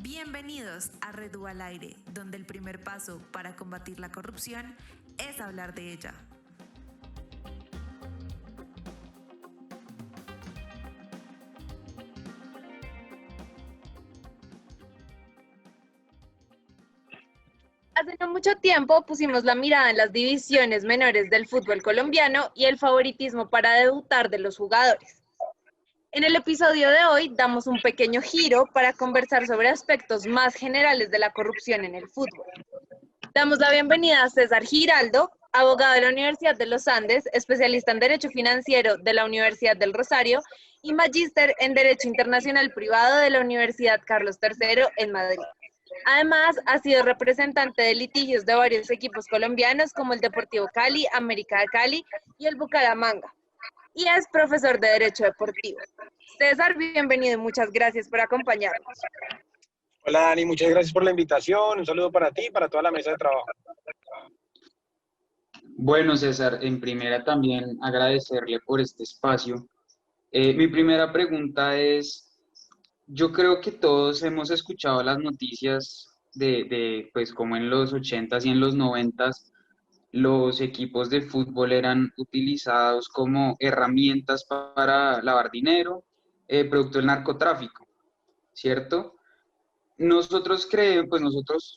Bienvenidos a Redu al Aire, donde el primer paso para combatir la corrupción es hablar de ella. Hace no mucho tiempo pusimos la mirada en las divisiones menores del fútbol colombiano y el favoritismo para debutar de los jugadores. En el episodio de hoy damos un pequeño giro para conversar sobre aspectos más generales de la corrupción en el fútbol. Damos la bienvenida a César Giraldo, abogado de la Universidad de los Andes, especialista en Derecho Financiero de la Universidad del Rosario y magíster en Derecho Internacional Privado de la Universidad Carlos III en Madrid. Además, ha sido representante de litigios de varios equipos colombianos como el Deportivo Cali, América de Cali y el Bucaramanga. Y es profesor de Derecho Deportivo. César, bienvenido y muchas gracias por acompañarnos. Hola Dani, muchas gracias por la invitación. Un saludo para ti y para toda la mesa de trabajo. Bueno, César, en primera también agradecerle por este espacio. Mi primera pregunta es, yo creo que todos hemos escuchado las noticias pues como en los 80s y en los 90s, los equipos de fútbol eran utilizados como herramientas para lavar dinero, producto del narcotráfico, ¿cierto?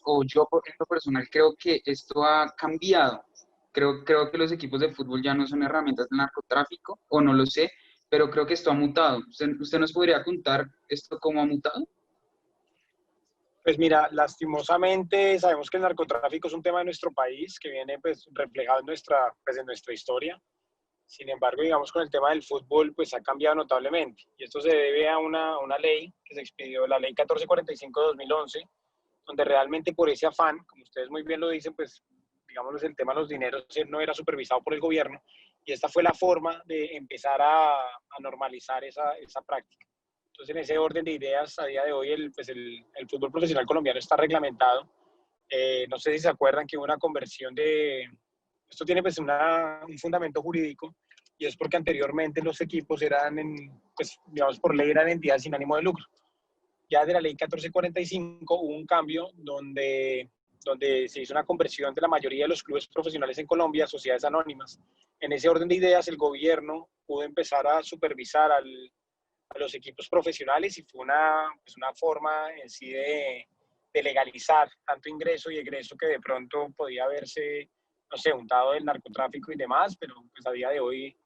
O yo en lo personal creo que esto ha cambiado. Creo que los equipos de fútbol ya no son herramientas del narcotráfico, o no lo sé, pero creo que esto ha mutado. ¿Usted nos podría contar esto cómo ha mutado? Pues mira, lastimosamente sabemos que el narcotráfico es un tema de nuestro país que viene pues reflejado en nuestra historia. Sin embargo, digamos, con el tema del fútbol, pues ha cambiado notablemente. Y esto se debe a una ley que se expidió, la ley 1445 de 2011, donde realmente por ese afán, como ustedes muy bien lo dicen, pues digamos, el tema de los dineros no era supervisado por el gobierno. Y esta fue la forma de empezar a normalizar esa práctica. Entonces, en ese orden de ideas, a día de hoy el fútbol profesional colombiano está reglamentado. No sé si se acuerdan que hubo una conversión de... Esto tiene pues un fundamento jurídico y es porque anteriormente los equipos pues digamos por ley eran entidades sin ánimo de lucro. Ya de la ley 1445 hubo un cambio donde se hizo una conversión de la mayoría de los clubes profesionales en Colombia a sociedades anónimas. En ese orden de ideas, el gobierno pudo empezar a supervisar a los equipos profesionales y fue pues una forma en sí de legalizar tanto ingreso y egreso que de pronto podía verse, no sé, untado del narcotráfico y demás, pero pues a día de hoy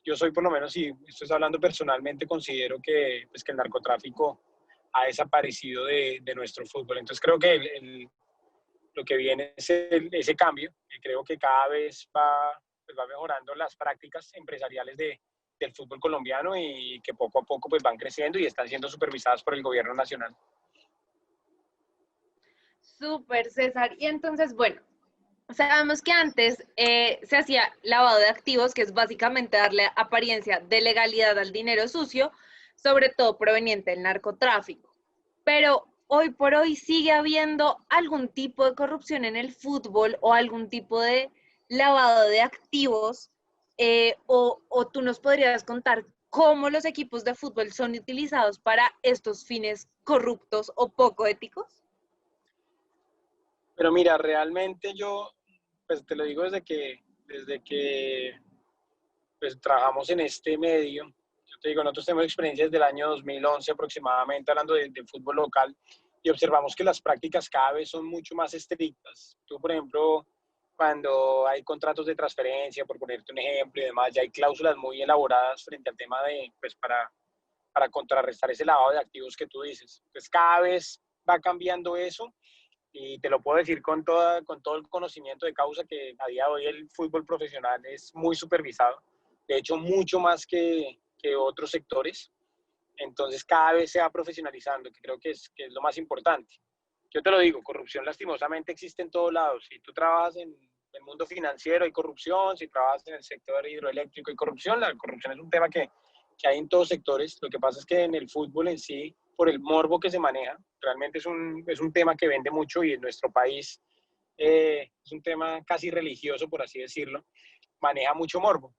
yo soy por lo menos, si estoy hablando personalmente, considero que, pues, que el narcotráfico ha desaparecido de nuestro fútbol. Entonces creo que lo que viene es ese cambio, y creo que cada vez pues va mejorando las prácticas empresariales del fútbol colombiano y que poco a poco pues van creciendo y están siendo supervisadas por el gobierno nacional. Súper, César. Y entonces, bueno, sabemos que antes se hacía lavado de activos, que es básicamente darle apariencia de legalidad al dinero sucio, sobre todo proveniente del narcotráfico. Pero hoy por hoy sigue habiendo algún tipo de corrupción en el fútbol o algún tipo de lavado de activos, o tú nos podrías contar cómo los equipos de fútbol son utilizados para estos fines corruptos o poco éticos. Pero mira, realmente yo, pues te lo digo desde que pues, trabajamos en este medio. Yo te digo, nosotros tenemos experiencias del año 2011 aproximadamente, hablando de fútbol local, y observamos que las prácticas cada vez son mucho más estrictas. Tú, por ejemplo, cuando hay contratos de transferencia, por ponerte un ejemplo y demás, ya hay cláusulas muy elaboradas frente al tema pues para contrarrestar ese lavado de activos que tú dices. Entonces, cada vez va cambiando eso y te lo puedo decir con todo el conocimiento de causa que a día de hoy el fútbol profesional es muy supervisado, de hecho mucho más que otros sectores, entonces cada vez se va profesionalizando, que creo que es lo más importante. Yo te lo digo, corrupción lastimosamente existe en todos lados. Si tú trabajas en el mundo financiero hay corrupción, si trabajas en el sector hidroeléctrico hay corrupción. La corrupción es un tema que hay en todos sectores. Lo que pasa es que en el fútbol en sí, por el morbo que se maneja, realmente es un tema que vende mucho y en nuestro país es un tema casi religioso, por así decirlo, maneja mucho morbo.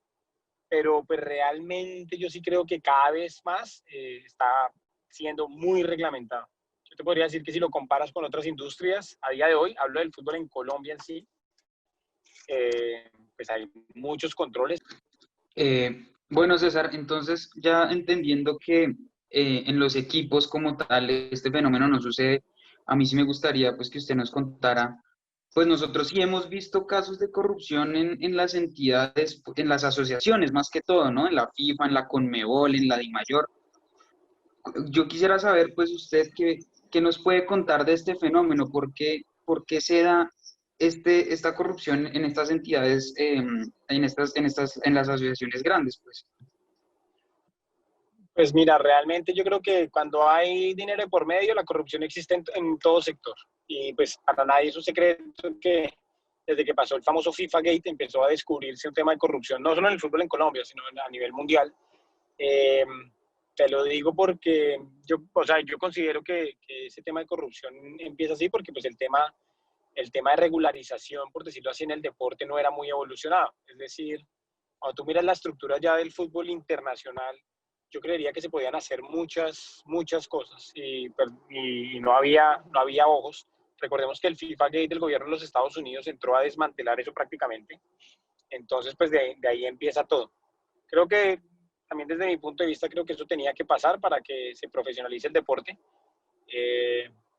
Pero pues realmente yo sí creo que cada vez más está siendo muy reglamentado. Yo te podría decir que si lo comparas con otras industrias, a día de hoy, hablo del fútbol en Colombia en sí, pues hay muchos controles. Bueno, César, entonces ya entendiendo que en los equipos como tal este fenómeno no sucede, a mí sí me gustaría pues que usted nos contara, pues nosotros sí hemos visto casos de corrupción en las entidades, en las asociaciones más que todo, ¿no? En la FIFA, en la Conmebol, en la DIMAYOR. Yo quisiera saber, pues, usted qué nos puede contar de este fenómeno, por qué se da esta corrupción en estas entidades, en las asociaciones grandes, pues. Pues mira, realmente yo creo que cuando hay dinero de por medio, la corrupción existe en todo sector. Y pues para nadie es un secreto que desde que pasó el famoso FIFA Gate empezó a descubrirse un tema de corrupción, no solo en el fútbol en Colombia, sino a nivel mundial. Eh, Te lo digo porque o sea, yo considero que ese tema de corrupción empieza así porque pues el tema de regularización, por decirlo así, en el deporte no era muy evolucionado. Es decir, cuando tú miras la estructura ya del fútbol internacional, yo creería que se podían hacer muchas cosas y no había ojos. Recordemos que el FIFA Gate del gobierno de los Estados Unidos entró a desmantelar eso prácticamente. Entonces, pues de ahí empieza todo. Creo que también desde mi punto de vista, creo que eso tenía que pasar para que se profesionalice el deporte.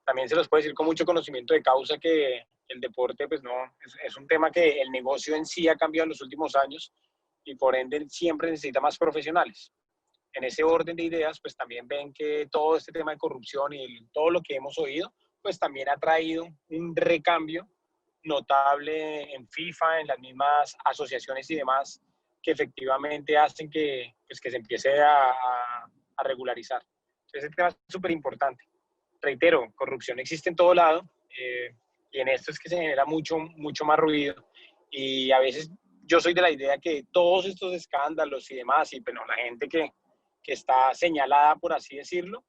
También se los puede decir con mucho conocimiento de causa que el deporte, pues no, es un tema que el negocio en sí ha cambiado en los últimos años y por ende siempre necesita más profesionales. En ese orden de ideas, pues también ven que todo este tema de corrupción y todo lo que hemos oído, pues también ha traído un recambio notable en FIFA, en las mismas asociaciones y demás, que efectivamente hacen que, pues, que se empiece a regularizar. Entonces, ese tema es súper importante. Reitero, corrupción existe en todo lado y en esto es que se genera mucho más ruido. Y a veces yo soy de la idea que todos estos escándalos y demás, y bueno, la gente que está señalada, por así decirlo,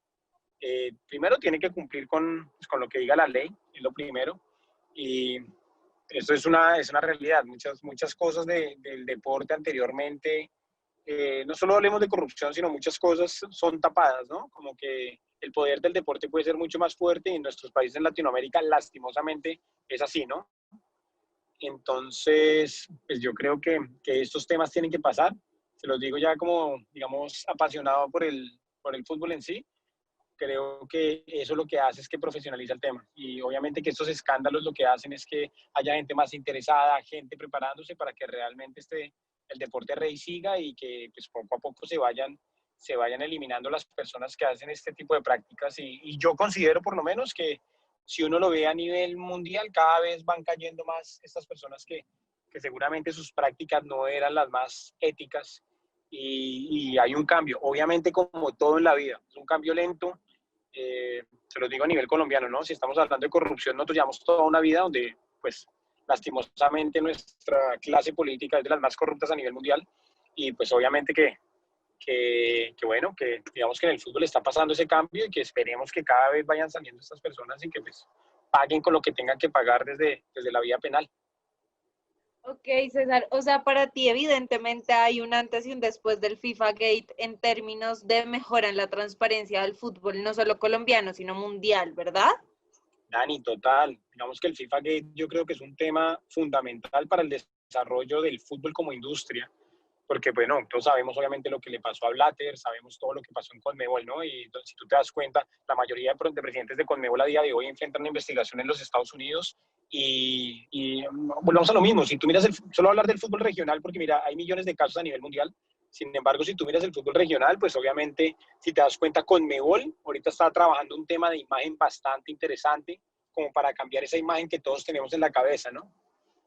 primero tiene que cumplir pues, con lo que diga la ley, es lo primero. Y eso es una realidad. Muchas cosas del deporte anteriormente, no solo hablemos de corrupción, sino muchas cosas son tapadas, ¿no? Como que el poder del deporte puede ser mucho más fuerte y en nuestros países en Latinoamérica, lastimosamente, es así, ¿no? Entonces, pues yo creo que estos temas tienen que pasar. Se los digo ya como, digamos, apasionado por el fútbol en sí. Creo que eso lo que hace es que profesionaliza el tema. Y obviamente que estos escándalos lo que hacen es que haya gente más interesada, gente preparándose para que realmente el deporte rey siga y que pues, poco a poco se vayan eliminando las personas que hacen este tipo de prácticas. Y yo considero por lo menos que si uno lo ve a nivel mundial, cada vez van cayendo más estas personas que seguramente sus prácticas no eran las más éticas y hay un cambio. Obviamente como todo en la vida, es un cambio lento. Se lo digo a nivel colombiano, ¿no? Si estamos hablando de corrupción, nosotros llevamos toda una vida donde, pues, lastimosamente nuestra clase política es de las más corruptas a nivel mundial y pues obviamente bueno, que digamos que en el fútbol está pasando ese cambio y que esperemos que cada vez vayan saliendo estas personas y que pues paguen con lo que tengan que pagar desde la vía penal. Ok, César, o sea, para ti evidentemente hay un antes y un después del FIFA Gate en términos de mejora en la transparencia del fútbol, no solo colombiano, sino mundial, ¿verdad? Dani, total. Digamos que el FIFA Gate yo creo que es un tema fundamental para el desarrollo del fútbol como industria, porque bueno, todos sabemos obviamente lo que le pasó a Blatter, sabemos todo lo que pasó en Conmebol, ¿no? Y entonces, si tú te das cuenta, la mayoría de presidentes de Conmebol a día de hoy enfrentan una investigación en los Estados Unidos y volvamos a lo mismo, si tú miras, solo hablar del fútbol regional, porque mira, hay millones de casos a nivel mundial. Sin embargo, si tú miras el fútbol regional, pues obviamente, si te das cuenta, Conmebol ahorita está trabajando un tema de imagen bastante interesante, como para cambiar esa imagen que todos tenemos en la cabeza, ¿no?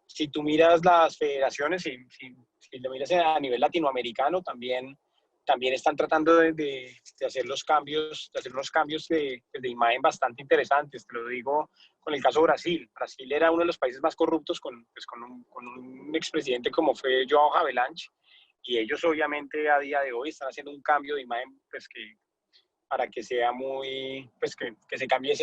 Si tú miras las federaciones, si lo miras a nivel latinoamericano, también están tratando de hacer los cambios, de hacer unos cambios de imagen bastante interesantes. Te lo digo con el caso de Brasil. Brasil era uno de los países más corruptos con un expresidente como fue João Havelange, y ellos obviamente a día de hoy están haciendo un cambio de imagen pues para que sea muy, pues que se cambie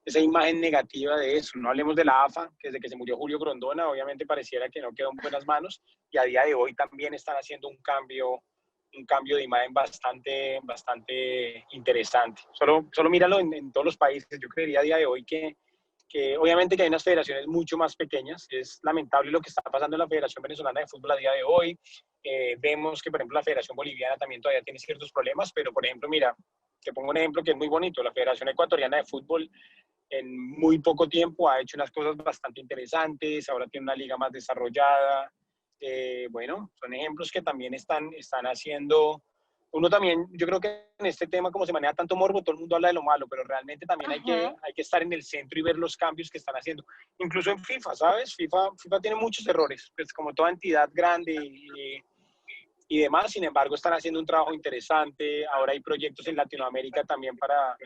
esa imagen negativa de eso. No hablemos de la AFA, que desde que se murió Julio Grondona, obviamente pareciera que no quedó en buenas manos, y a día de hoy también están haciendo un cambio cambio de imagen bastante interesante. Solo míralo en todos los países. Yo creería a día de hoy que obviamente que hay unas federaciones mucho más pequeñas. Es lamentable lo que está pasando en la Federación Venezolana de Fútbol a día de hoy. Vemos que, por ejemplo, la Federación Boliviana también todavía tiene ciertos problemas, pero, por ejemplo, mira, te pongo un ejemplo que es muy bonito. La Federación Ecuatoriana de Fútbol en muy poco tiempo ha hecho unas cosas bastante interesantes, ahora tiene una liga más desarrollada. Bueno, son ejemplos que también están haciendo. Uno también, yo creo que en este tema, como se maneja tanto morbo, todo el mundo habla de lo malo, pero realmente también hay que estar en el centro y ver los cambios que están haciendo. Incluso en FIFA, ¿sabes? FIFA tiene muchos errores, pues como toda entidad grande y demás, sin embargo, están haciendo un trabajo interesante. Ahora hay proyectos en Latinoamérica también para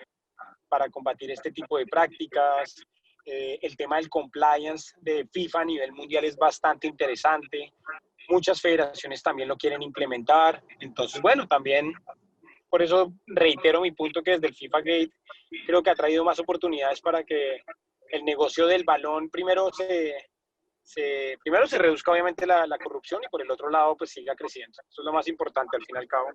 combatir este tipo de prácticas. El tema del compliance de FIFA a nivel mundial es bastante interesante. Muchas federaciones también lo quieren implementar. Entonces, bueno, también por eso reitero mi punto que desde el FIFA Gate creo que ha traído más oportunidades para que el negocio del balón primero se reduzca obviamente la corrupción y por el otro lado pues siga creciendo. Eso es lo más importante al fin y al cabo.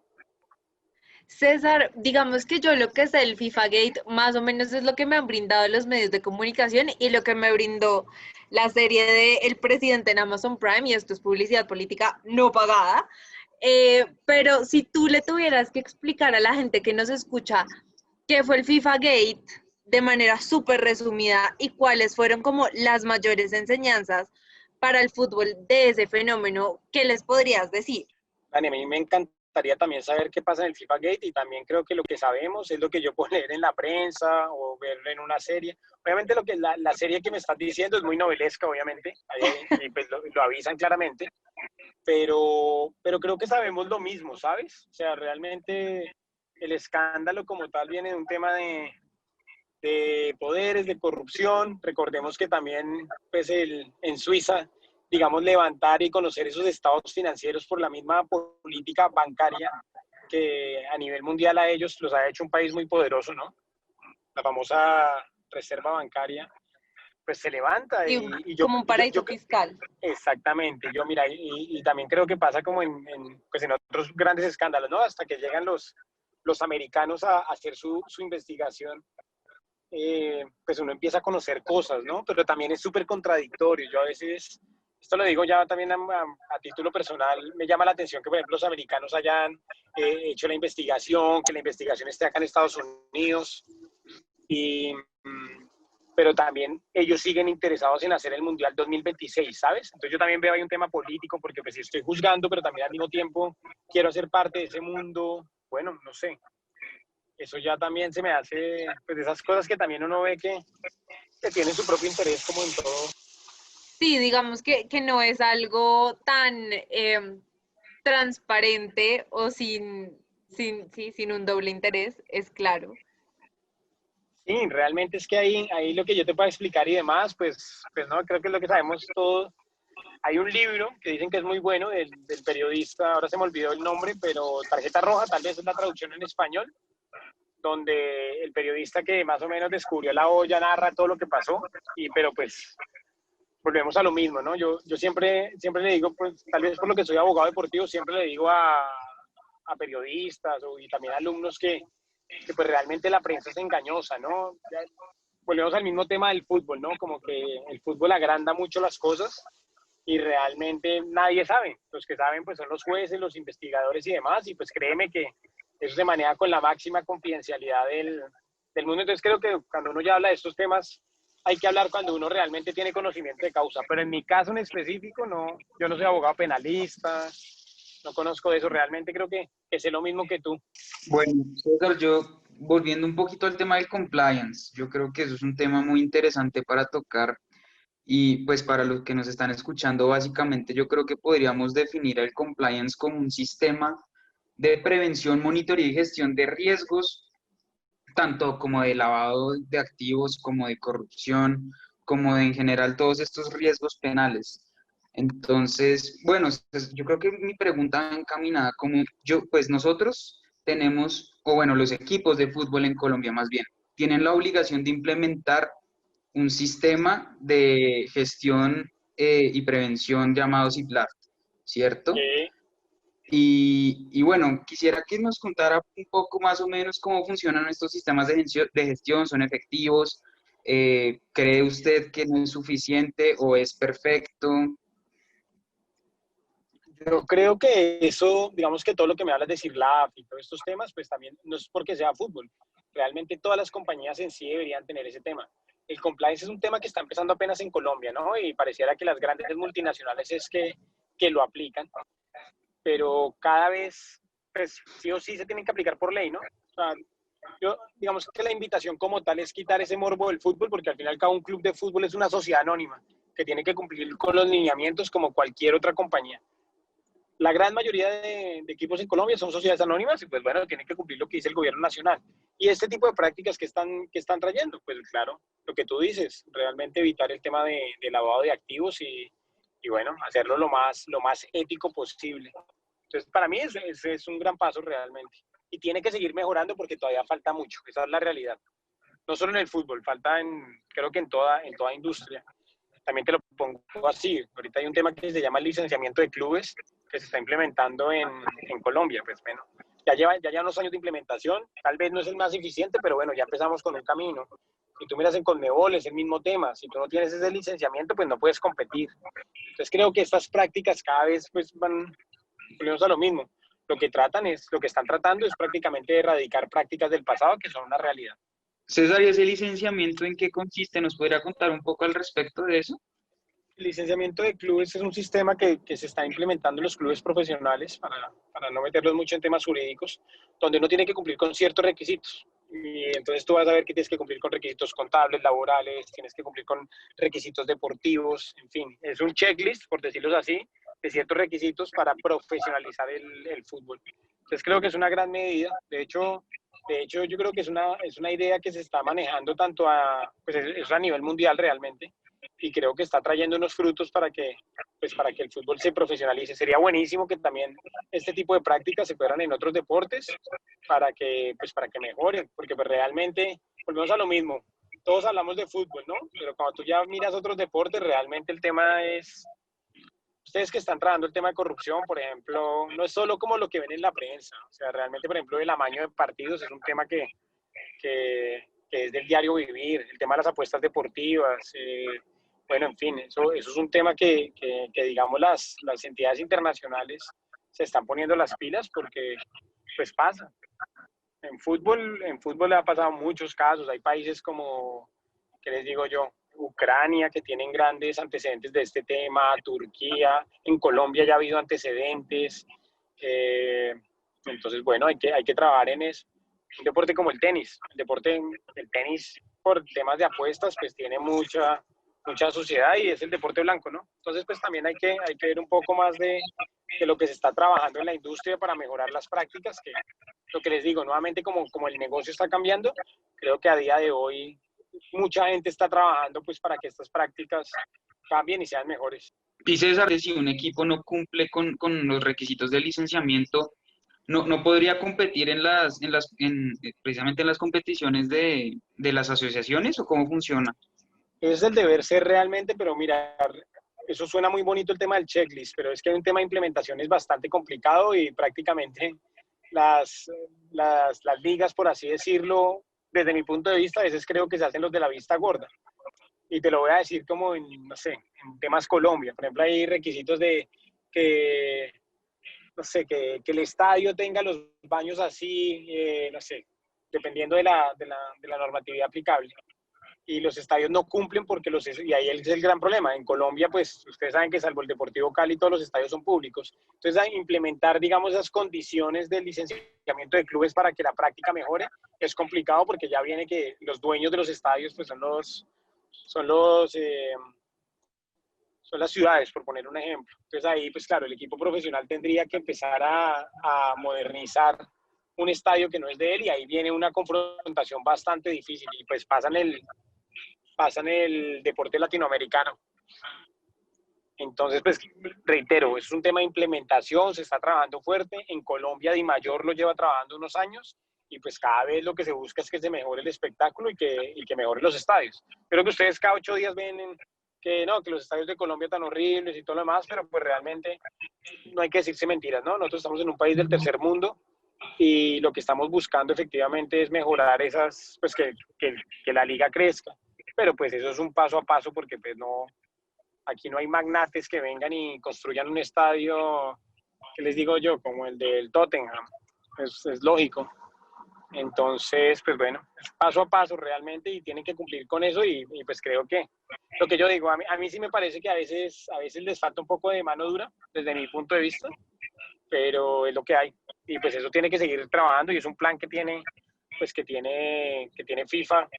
César, digamos que yo lo que sé del FIFA Gate más o menos es lo que me han brindado los medios de comunicación y lo que me brindó la serie de El Presidente en Amazon Prime, y esto es publicidad política no pagada. Pero si tú le tuvieras que explicar a la gente que nos escucha qué fue el FIFA Gate de manera súper resumida y cuáles fueron como las mayores enseñanzas para el fútbol de ese fenómeno, ¿qué les podrías decir? Dani, a mí me encantaría también saber qué pasa en el FIFA Gate y también creo que lo que sabemos es lo que yo puedo leer en la prensa o ver en una serie. Obviamente lo que la serie que me estás diciendo es muy novelesca, obviamente, y pues lo avisan claramente, pero creo que sabemos lo mismo, ¿sabes? O sea, realmente el escándalo como tal viene de un tema de poderes, de corrupción. Recordemos que también pues en Suiza, digamos, levantar y conocer esos estados financieros por la misma política bancaria que a nivel mundial a ellos los ha hecho un país muy poderoso, ¿no? La famosa reserva bancaria, pues se levanta y como un paraíso fiscal. Exactamente, yo mira, y también creo que pasa como pues en otros grandes escándalos, ¿no? Hasta que llegan los americanos a hacer su investigación, pues uno empieza a conocer cosas, ¿no? Pero también es súper contradictorio. Yo a veces, esto lo digo ya también a título personal, me llama la atención que, por ejemplo, los americanos hayan hecho la investigación, que la investigación esté acá en Estados Unidos, pero también ellos siguen interesados en hacer el Mundial 2026, ¿sabes? Entonces yo también veo ahí un tema político, porque pues sí estoy juzgando, pero también al mismo tiempo quiero hacer parte de ese mundo. Bueno, no sé. Eso ya también se me hace, pues, de esas cosas que también uno ve que tienen su propio interés como en todo. Sí, digamos que no es algo tan transparente o sin un doble interés, es claro. Sí, realmente es que ahí lo que yo te puedo explicar y demás, pues no, creo que es lo que sabemos todos. Hay un libro que dicen que es muy bueno del periodista, ahora se me olvidó el nombre, pero Tarjeta Roja, tal vez es la traducción en español, donde el periodista que más o menos descubrió la olla narra todo lo que pasó, pero pues volvemos a lo mismo, ¿no? Yo siempre le digo, pues tal vez por lo que soy abogado deportivo, siempre le digo a periodistas y también a alumnos que pues realmente la prensa es engañosa, ¿no? Volvemos al mismo tema del fútbol, ¿no? Como que el fútbol agranda mucho las cosas y realmente nadie sabe. Los que saben pues son los jueces, los investigadores y demás, y pues créeme que eso se maneja con la máxima confidencialidad del mundo. Entonces creo que cuando uno ya habla de estos temas, hay que hablar cuando uno realmente tiene conocimiento de causa. Pero en mi caso en específico, no, yo no soy abogado penalista, no conozco de eso. Realmente creo que sé lo mismo que tú. Bueno, César, yo volviendo un poquito al tema del compliance, yo creo que eso es un tema muy interesante para tocar y pues para los que nos están escuchando, básicamente yo creo que podríamos definir el compliance como un sistema de prevención, monitoreo y gestión de riesgos, tanto como de lavado de activos, como de corrupción, como de en general todos estos riesgos penales. Entonces, bueno, pues, yo creo que mi pregunta va encaminada como pues nosotros tenemos, o bueno, los equipos de fútbol en Colombia más bien, tienen la obligación de implementar un sistema de gestión y prevención llamado CIPLAF, ¿cierto? Sí. Y bueno, quisiera que nos contara un poco más o menos cómo funcionan estos sistemas de gestión, ¿son efectivos? ¿Cree usted que no es suficiente o es perfecto? Yo creo que eso, digamos que todo lo que me hablas de CIRLAF y todos estos temas, pues también no es porque sea fútbol. Realmente todas las compañías en sí deberían tener ese tema. El compliance es un tema que está empezando apenas en Colombia, ¿no? Y pareciera que las grandes multinacionales es que lo aplican, pero cada vez, pues sí o sí se tienen que aplicar por ley, ¿no? O sea, yo, digamos que la invitación como tal es quitar ese morbo del fútbol, porque al final y al cabo un club de fútbol es una sociedad anónima que tiene que cumplir con los lineamientos como cualquier otra compañía. La gran mayoría de equipos en Colombia son sociedades anónimas y pues bueno, tienen que cumplir lo que dice el gobierno nacional. Y este tipo de prácticas que están trayendo, pues claro, lo que tú dices, realmente evitar el tema de lavado de activos y bueno, hacerlo lo más ético posible. Entonces, para mí es un gran paso realmente. Y tiene que seguir mejorando porque todavía falta mucho, esa es la realidad. No solo en el fútbol, falta creo que en toda industria. También te lo pongo así, ahorita hay un tema que se llama el licenciamiento de clubes, que se está implementando en Colombia, pues bueno, ya lleva unos años de implementación, tal vez no es el más eficiente, pero bueno, ya empezamos con un camino. Si tú miras en Conmebol, es el mismo tema, si tú no tienes ese licenciamiento, pues no puedes competir. Entonces creo que estas prácticas cada vez pues van, volvemos a lo mismo, lo que están tratando es prácticamente de erradicar prácticas del pasado que son una realidad. César, ¿y ese licenciamiento en qué consiste? ¿Nos podría contar un poco al respecto de eso? El licenciamiento de clubes es un sistema que se está implementando en los clubes profesionales para no meterlos mucho en temas jurídicos, donde uno tiene que cumplir con ciertos requisitos. Y entonces tú vas a ver que tienes que cumplir con requisitos contables, laborales, tienes que cumplir con requisitos deportivos, en fin, es un checklist, por decirlo así, de ciertos requisitos para profesionalizar el fútbol. Entonces creo que es una gran medida. De hecho yo creo que es una idea que se está manejando tanto pues es a nivel mundial realmente y creo que está trayendo unos frutos pues para que el fútbol se profesionalice. Sería buenísimo que también este tipo de prácticas se fueran en otros deportes pues para que mejoren, porque pues realmente volvemos a lo mismo. Todos hablamos de fútbol, ¿no? Pero cuando tú ya miras otros deportes, realmente el tema es, ustedes que están trabajando el tema de corrupción, por ejemplo, no es solo como lo que ven en la prensa, o sea, realmente, por ejemplo, el amaño de partidos es un tema que es del diario vivir, el tema de las apuestas deportivas, bueno, en fin, eso es un tema que digamos, las entidades internacionales se están poniendo las pilas porque, pues pasa. En fútbol le ha pasado muchos casos. Hay países como, ¿qué les digo yo? Ucrania, que tienen grandes antecedentes de este tema, Turquía, en Colombia ya ha habido antecedentes. Entonces, bueno, hay que trabajar en eso. Un deporte como el tenis, el tenis por temas de apuestas, pues tiene mucha suciedad y es el deporte blanco, ¿no? Entonces, pues también hay que ver un poco más de lo que se está trabajando en la industria para mejorar las prácticas, que lo que les digo, nuevamente como el negocio está cambiando, creo que a día de hoy mucha gente está trabajando pues para que estas prácticas cambien y sean mejores. Y César, si un equipo no cumple con los requisitos de licenciamiento, no podría competir precisamente en las competiciones de las asociaciones, ¿o cómo funciona? Ese es el deber ser realmente, pero mira, eso suena muy bonito el tema del checklist, pero es que un tema de implementación es bastante complicado y prácticamente las, las ligas, por así decirlo, desde mi punto de vista, a veces creo que se hacen los de la vista gorda. Y te lo voy a decir como en, no sé, en temas Colombia. Por ejemplo, hay requisitos de que, no sé, que el estadio tenga los baños así, no sé, dependiendo de la normatividad aplicable. Y los estadios no cumplen y ahí es el gran problema. En Colombia, pues ustedes saben que salvo el Deportivo Cali, todos los estadios son públicos. Entonces, a implementar, digamos, esas condiciones del licenciamiento de clubes para que la práctica mejore es complicado porque ya viene que los dueños de los estadios pues son los son las ciudades, por poner un ejemplo. Entonces ahí, pues claro, el equipo profesional tendría que empezar a modernizar un estadio que no es de él y ahí viene una confrontación bastante difícil y pues pasan el deporte latinoamericano. Entonces, pues reitero, es un tema de implementación, se está trabajando fuerte. En Colombia Dimayor lo lleva trabajando unos años y pues cada vez lo que se busca es que se mejore el espectáculo y que mejore los estadios. Creo que ustedes cada 8 días ven que no, que los estadios de Colombia tan horribles y todo lo demás, pero pues realmente no hay que decirse mentiras, ¿no? Nosotros estamos en un país del tercer mundo y lo que estamos buscando efectivamente es mejorar esas, pues que la liga crezca, pero pues eso es un paso a paso porque pues no, aquí no hay magnates que vengan y construyan un estadio, que les digo yo, como el del Tottenham, es lógico. Entonces, pues bueno, paso a paso realmente y tienen que cumplir con eso y pues creo que lo que yo digo, a mí sí me parece que a veces les falta un poco de mano dura desde mi punto de vista, pero es lo que hay y pues eso tiene que seguir trabajando y es un plan que tiene, pues que tiene FIFA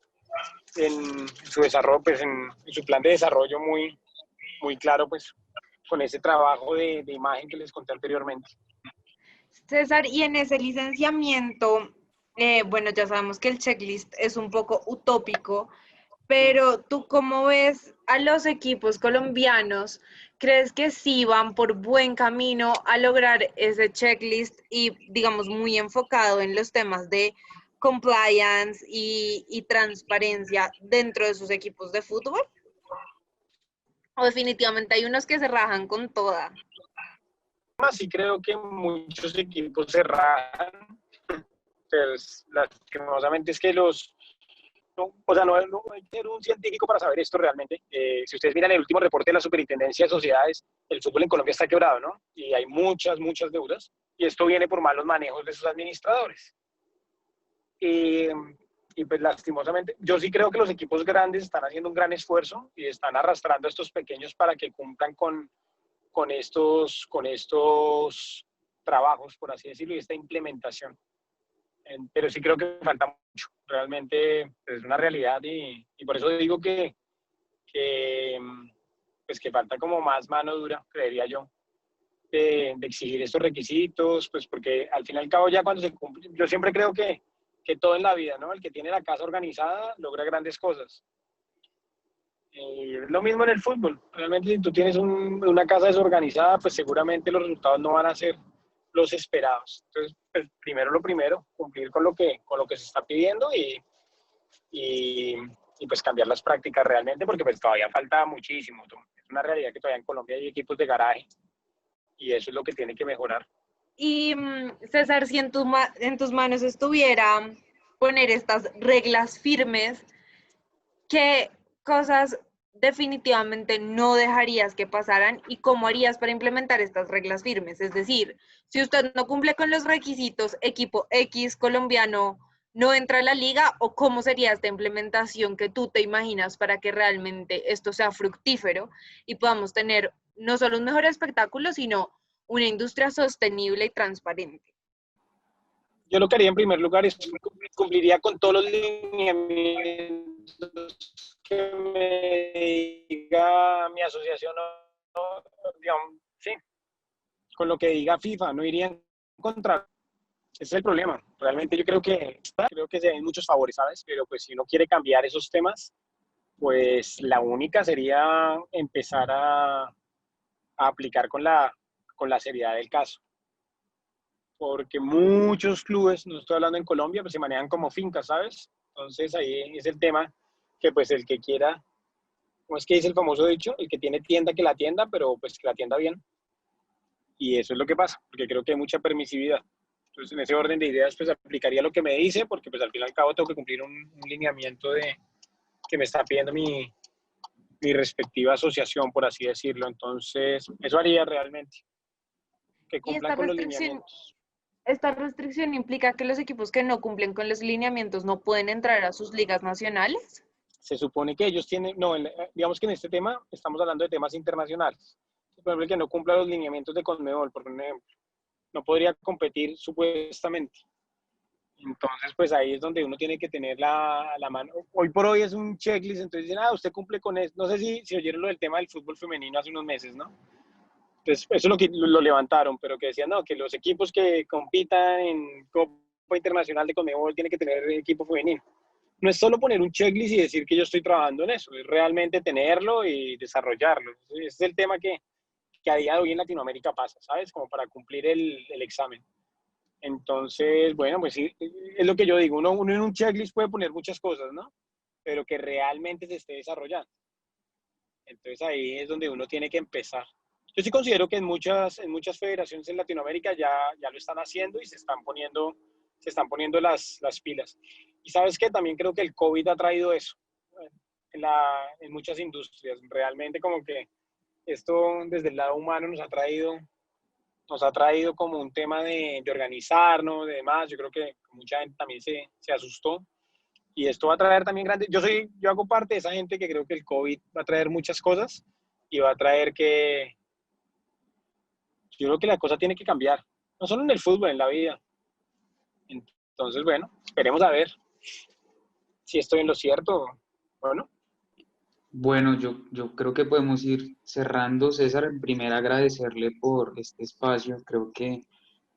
en su desarrollo, pues en su plan de desarrollo muy claro, pues con ese trabajo de imagen que les conté anteriormente. César, y en ese licenciamiento, bueno, ya sabemos que el checklist es un poco utópico, pero ¿tú cómo ves a los equipos colombianos? ¿Crees que sí van por buen camino a lograr ese checklist y, digamos, muy enfocado en los temas de compliance y transparencia dentro de sus equipos de fútbol? ¿O definitivamente hay unos que se rajan con toda? Sí creo que muchos equipos se rajan, pues lastimosamente es que no, o sea, no hay que ser un científico para saber esto realmente. Si ustedes miran el último reporte de la Superintendencia de Sociedades, el fútbol en Colombia está quebrado, ¿no? Y hay muchas deudas, y esto viene por malos manejos de sus administradores. Y, y pues lastimosamente, yo sí creo que los equipos grandes están haciendo un gran esfuerzo y están arrastrando a estos pequeños para que cumplan con estos trabajos, por así decirlo, y esta implementación. Pero sí creo que falta mucho, realmente es una realidad y por eso digo que, pues que falta como más mano dura, creería yo, de exigir estos requisitos, pues porque al fin y al cabo ya cuando se cumple, yo siempre creo que todo en la vida, ¿no? El que tiene la casa organizada logra grandes cosas. Es lo mismo en el fútbol. Realmente si tú tienes una casa desorganizada, pues seguramente los resultados no van a ser los esperados. Entonces, pues, primero lo primero, cumplir con lo que se está pidiendo y, y pues cambiar las prácticas realmente, porque pues todavía falta muchísimo. Es una realidad que todavía en Colombia hay equipos de garaje y eso es lo que tiene que mejorar. Y César, si en tus manos estuviera poner estas reglas firmes, ¿qué cosas definitivamente no dejarías que pasaran y cómo harías para implementar estas reglas firmes? Es decir, si usted no cumple con los requisitos, equipo X colombiano no entra a la liga, o cómo sería esta implementación que tú te imaginas para que realmente esto sea fructífero y podamos tener no solo un mejor espectáculo, sino una industria sostenible y transparente. Yo lo que haría en primer lugar es cumpliría con todos los lineamientos que me diga mi asociación, digamos, sí, con lo que diga FIFA, no iría en contra. Ese es el problema. Realmente yo creo que se ven muchos favores, ¿sabes? Pero pues si uno quiere cambiar esos temas, pues la única sería empezar a aplicar con la seriedad del caso. Porque muchos clubes, no estoy hablando en Colombia, pues se manejan como fincas, ¿sabes? Entonces ahí es el tema que pues el que quiera, ¿cómo es que dice el famoso dicho? El que tiene tienda que la tienda, pero pues que la tienda bien. Y eso es lo que pasa, porque creo que hay mucha permisividad. Entonces en ese orden de ideas pues aplicaría lo que me dice, porque pues al fin y al cabo tengo que cumplir un lineamiento que me está pidiendo mi respectiva asociación, por así decirlo. Entonces eso haría realmente, que Y cumplan con los lineamientos. esta restricción implica que los equipos que no cumplen con los lineamientos no pueden entrar a sus ligas nacionales. Se supone que ellos tienen, no, digamos que en este tema estamos hablando de temas internacionales. Por ejemplo, el que no cumpla los lineamientos de Conmebol, por ejemplo, no podría competir supuestamente. Entonces, pues ahí es donde uno tiene que tener la mano. Hoy por hoy es un checklist, entonces dicen, usted cumple con eso. No sé si oyeron lo del tema del fútbol femenino hace unos meses, ¿no? Entonces, eso lo levantaron, pero que decían, no, que los equipos que compitan en Copa Internacional de Conmebol tienen que tener equipo femenino. No es solo poner un checklist y decir que yo estoy trabajando en eso, es realmente tenerlo y desarrollarlo. Ese es el tema que a día de hoy en Latinoamérica pasa, ¿sabes? Como para cumplir el examen. Entonces, bueno, pues sí, es lo que yo digo, uno en un checklist puede poner muchas cosas, ¿no? Pero que realmente se esté desarrollando. Entonces ahí es donde uno tiene que empezar. Yo sí considero que en muchas federaciones en Latinoamérica ya lo están haciendo y se están poniendo las pilas. Y sabes que también creo que el COVID ha traído eso en muchas industrias. Realmente como que esto desde el lado humano nos ha traído como un tema de organizarnos, de demás. Yo creo que mucha gente también se asustó. Y esto va a traer también grandes. Yo hago parte de esa gente que creo que el COVID va a traer muchas cosas y va a traer que. Yo creo que la cosa tiene que cambiar. No solo en el fútbol, en la vida. Entonces, bueno, esperemos a ver si estoy en lo cierto. Bueno, Bueno, yo creo que podemos ir cerrando. César, en primera agradecerle por este espacio. Creo que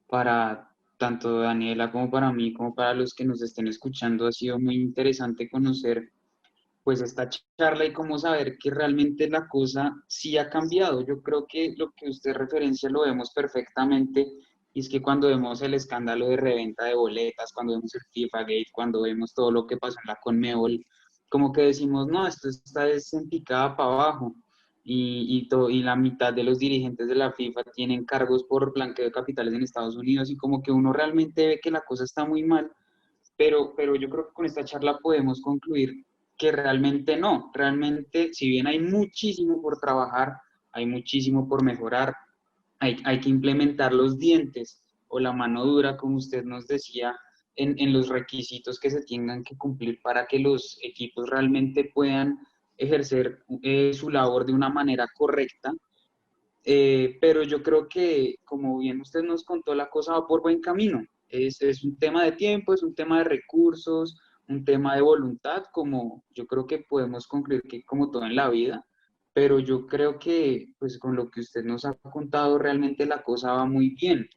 para tanto Daniela como para mí, como para los que nos estén escuchando, ha sido muy interesante conocer pues esta charla y cómo saber que realmente la cosa sí ha cambiado. Yo creo que lo que usted referencia lo vemos perfectamente, y es que cuando vemos el escándalo de reventa de boletas, cuando vemos el FIFA Gate, cuando vemos todo lo que pasó en la Conmebol, como que decimos, no, esto está en picada para abajo. Y la mitad de los dirigentes de la FIFA tienen cargos por blanqueo de capitales en Estados Unidos, y como que uno realmente ve que la cosa está muy mal, pero yo creo que con esta charla podemos concluir que realmente no, realmente si bien hay muchísimo por trabajar, hay muchísimo por mejorar, hay que implementar los dientes o la mano dura, como usted nos decía, en los requisitos que se tengan que cumplir para que los equipos realmente puedan ejercer su labor de una manera correcta. Pero yo creo que, como bien usted nos contó, la cosa va por buen camino. Es un tema de tiempo, es un tema de recursos, un tema de voluntad, como yo creo que podemos concluir que como todo en la vida, pero yo creo que pues con lo que usted nos ha contado realmente la cosa va muy bien.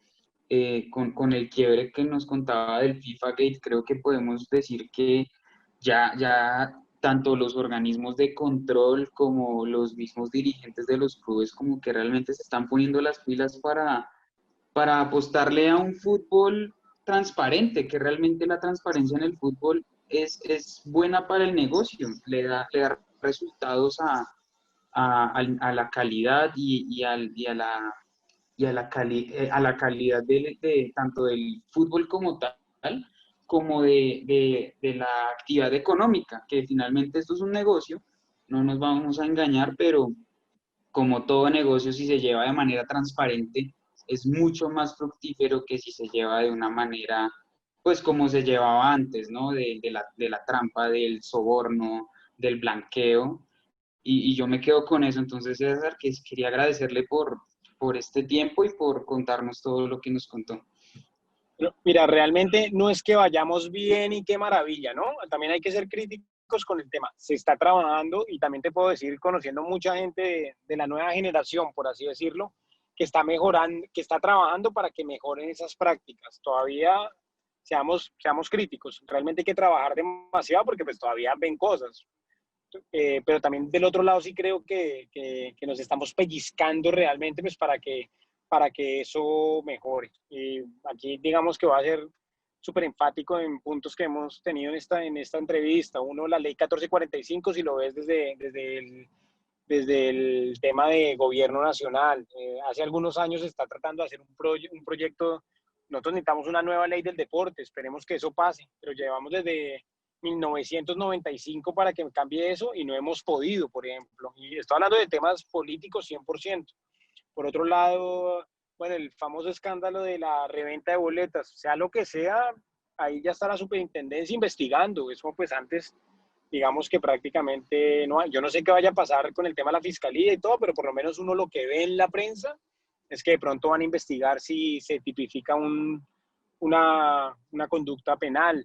Con el quiebre que nos contaba del FIFA Gate, creo que podemos decir que ya tanto los organismos de control como los mismos dirigentes de los clubes como que realmente se están poniendo las pilas para apostarle a un fútbol transparente, que realmente la transparencia en el fútbol es buena para el negocio, le da resultados a la calidad a la calidad tanto del fútbol como tal, como de la actividad económica, que finalmente esto es un negocio, no nos vamos a engañar, pero como todo negocio, si se lleva de manera transparente, es mucho más fructífero que si se lleva de una manera, pues como se llevaba antes, ¿no? De la trampa, del soborno, del blanqueo, y yo me quedo con eso. Entonces, César, que quería agradecerle por este tiempo y por contarnos todo lo que nos contó. mira, realmente no es que vayamos bien y qué maravilla, ¿no? También hay que ser críticos con el tema. Se está trabajando y también te puedo decir, conociendo mucha gente de la nueva generación, por así decirlo, que está mejorando, que está trabajando para que mejoren esas prácticas. Todavía seamos críticos. Realmente hay que trabajar demasiado porque pues todavía ven cosas. Pero también del otro lado sí creo que nos estamos pellizcando realmente pues para que eso mejore. Y aquí digamos que va a ser súper enfático en puntos que hemos tenido en esta entrevista. Uno, la ley 1445, si lo ves desde el tema de gobierno nacional. Hace algunos años se está tratando de hacer un proyecto. Nosotros necesitamos una nueva ley del deporte, esperemos que eso pase, pero llevamos desde 1995 para que cambie eso y no hemos podido, por ejemplo. Y estoy hablando de temas políticos 100%. Por otro lado, bueno, el famoso escándalo de la reventa de boletas, sea lo que sea, ahí ya está la superintendencia investigando. Eso pues antes, digamos que prácticamente no hay. Yo no sé qué vaya a pasar con el tema de la fiscalía y todo, pero por lo menos uno lo que ve en la prensa es que de pronto van a investigar si se tipifica una conducta penal.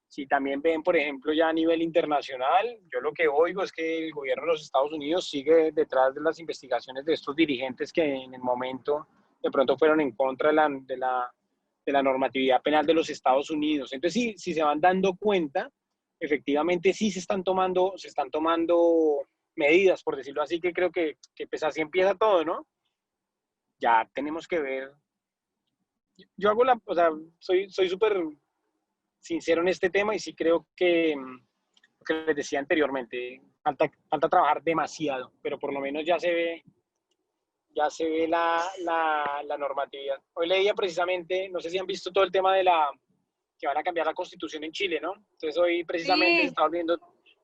Si también ven, por ejemplo, ya a nivel internacional, yo lo que oigo es que el gobierno de los Estados Unidos sigue detrás de las investigaciones de estos dirigentes que en el momento de pronto fueron en contra de la normatividad penal de los Estados Unidos. Entonces, si se van dando cuenta, efectivamente sí se están tomando medidas, por decirlo así, que creo que pues así empieza todo, ¿no? Ya tenemos que ver. Yo o sea, soy súper sincero en este tema y sí creo que les decía anteriormente, falta trabajar demasiado, pero por lo menos ya se ve la normatividad. Hoy leía precisamente, no sé si han visto todo el tema que van a cambiar la constitución en Chile, ¿no? Entonces hoy precisamente se Sí, está volviendo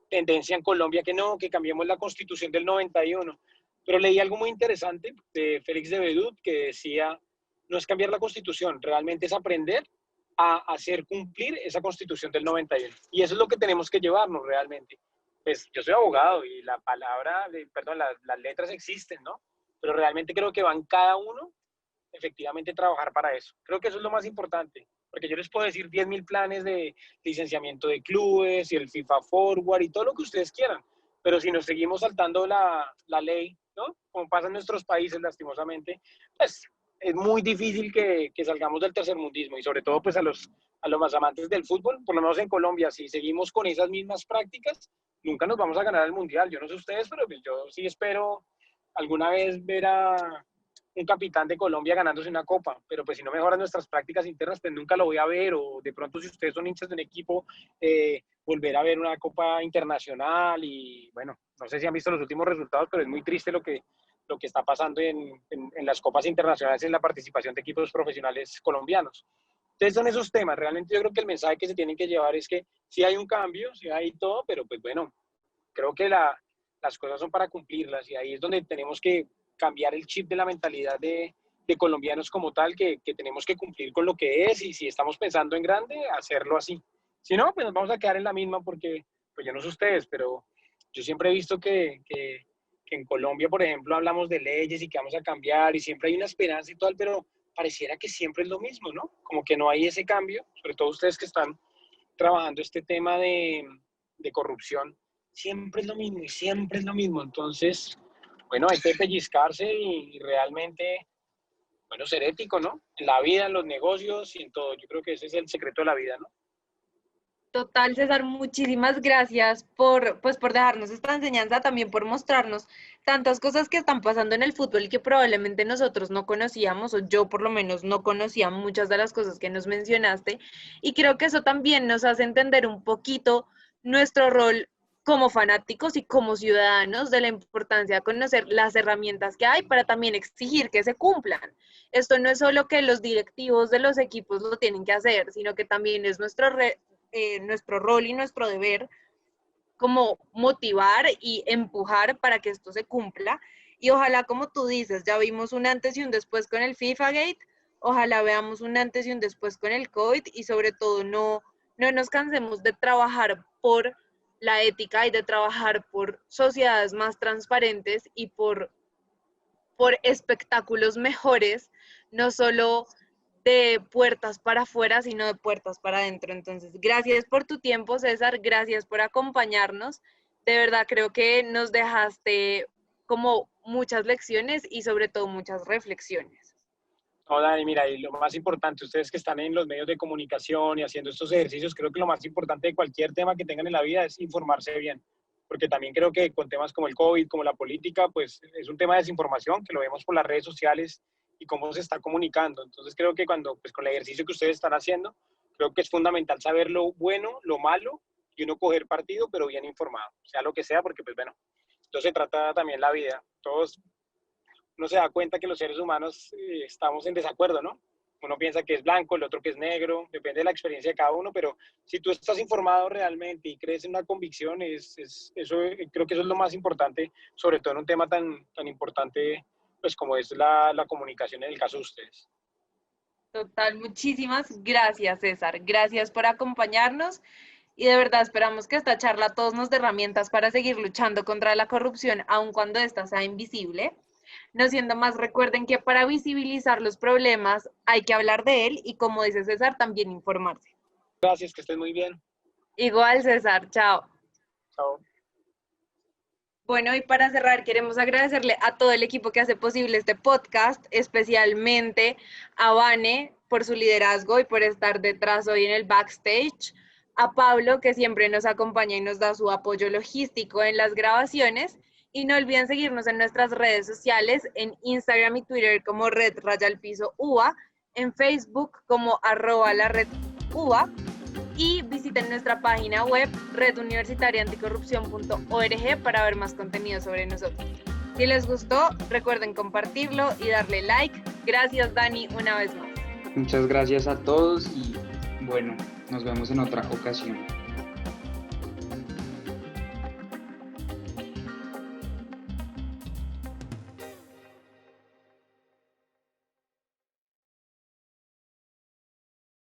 tendencia en Colombia que no, que cambiemos la constitución del 91. Pero leí algo muy interesante de Félix de Vedut que decía, no es cambiar la constitución, realmente es aprender a hacer cumplir esa constitución del 91. Y eso es lo que tenemos que llevarnos realmente. Pues yo soy abogado y la palabra, perdón, las letras existen, ¿no? Pero realmente creo que van cada uno efectivamente trabajar para eso. Creo que eso es lo más importante, porque yo les puedo decir 10.000 planes de licenciamiento de clubes y el FIFA Forward y todo lo que ustedes quieran, pero si nos seguimos saltando la ley, ¿no? Como pasa en nuestros países lastimosamente, pues es muy difícil que salgamos del tercermundismo y sobre todo pues a los más amantes del fútbol, por lo menos en Colombia, si seguimos con esas mismas prácticas, nunca nos vamos a ganar el Mundial. Yo no sé ustedes, pero pues yo sí espero alguna vez ver a un capitán de Colombia ganándose una copa, pero pues si no mejoran nuestras prácticas internas, pues nunca lo voy a ver, o de pronto si ustedes son hinchas de un equipo, volver a ver una copa internacional y bueno, no sé si han visto los últimos resultados, pero es muy triste lo que está pasando en las copas internacionales en la participación de equipos profesionales colombianos. Entonces son esos temas, realmente yo creo que el mensaje que se tienen que llevar es que sí hay un cambio, sí hay todo, pero pues bueno, creo que las cosas son para cumplirlas y ahí es donde tenemos que cambiar el chip de la mentalidad de colombianos como tal, que tenemos que cumplir con lo que es y si estamos pensando en grande, hacerlo así. Si no, pues nos vamos a quedar en la misma porque, pues yo no sé ustedes, pero yo siempre he visto que en Colombia, por ejemplo, hablamos de leyes y que vamos a cambiar y siempre hay una esperanza y tal, pero pareciera que siempre es lo mismo, ¿no? Como que no hay ese cambio, sobre todo ustedes que están trabajando este tema de corrupción, siempre es lo mismo y siempre es lo mismo. Entonces, bueno, hay que pellizcarse y realmente, bueno, ser ético, ¿no? En la vida, en los negocios y en todo. Yo creo que ese es el secreto de la vida, ¿no? total, César, muchísimas gracias por dejarnos esta enseñanza, también por mostrarnos tantas cosas que están pasando en el fútbol y que probablemente nosotros no conocíamos, o yo por lo menos no conocía muchas de las cosas que nos mencionaste, y creo que eso también nos hace entender un poquito nuestro rol como fanáticos y como ciudadanos de la importancia de conocer las herramientas que hay para también exigir que se cumplan. Esto no es solo que los directivos de los equipos lo tienen que hacer, sino que también es nuestro rol y nuestro deber como motivar y empujar para que esto se cumpla. Y ojalá, como tú dices, ya vimos un antes y un después con el FIFA Gate, ojalá veamos un antes y un después con el COVID y sobre todo no nos cansemos de trabajar por la ética y de trabajar por sociedades más transparentes y por espectáculos mejores, no solo de puertas para afuera, sino de puertas para adentro. Entonces, gracias por tu tiempo, César, gracias por acompañarnos. De verdad, creo que nos dejaste como muchas lecciones y sobre todo muchas reflexiones. No, Dani, mira, y lo más importante, ustedes que están en los medios de comunicación y haciendo estos ejercicios, creo que lo más importante de cualquier tema que tengan en la vida es informarse bien, porque también creo que con temas como el COVID, como la política, pues es un tema de desinformación que lo vemos por las redes sociales y cómo se está comunicando. Entonces creo que cuando, pues con el ejercicio que ustedes están haciendo, creo que es fundamental saber lo bueno, lo malo y uno coger partido, pero bien informado, sea lo que sea, porque pues bueno, esto se trata también la vida. Todos uno se da cuenta que los seres humanos estamos en desacuerdo, ¿no? Uno piensa que es blanco, el otro que es negro, depende de la experiencia de cada uno, pero si tú estás informado realmente y crees en una convicción, eso, creo que eso es lo más importante, sobre todo en un tema tan importante pues como es la comunicación en el caso de ustedes. Total, muchísimas gracias, César. Gracias por acompañarnos y de verdad esperamos que esta charla a todos nos dé herramientas para seguir luchando contra la corrupción, aun cuando ésta sea invisible. No siendo más, recuerden que para visibilizar los problemas hay que hablar de él y, como dice César, también informarse. Gracias, que estén muy bien. Igual, César, chao. Chao. Bueno, y para cerrar, queremos agradecerle a todo el equipo que hace posible este podcast, especialmente a Vane por su liderazgo y por estar detrás hoy en el backstage, a Pablo, que siempre nos acompaña y nos da su apoyo logístico en las grabaciones, y no olviden seguirnos en nuestras redes sociales, en Instagram y Twitter como @RedRayalPisoUA, en Facebook como @LaRedUA, y visiten nuestra página web reduniversitariaanticorrupción.org para ver más contenido sobre nosotros. Si les gustó, recuerden compartirlo y darle like. Gracias, Dani, una vez más. Muchas gracias a todos y bueno, nos vemos en otra ocasión.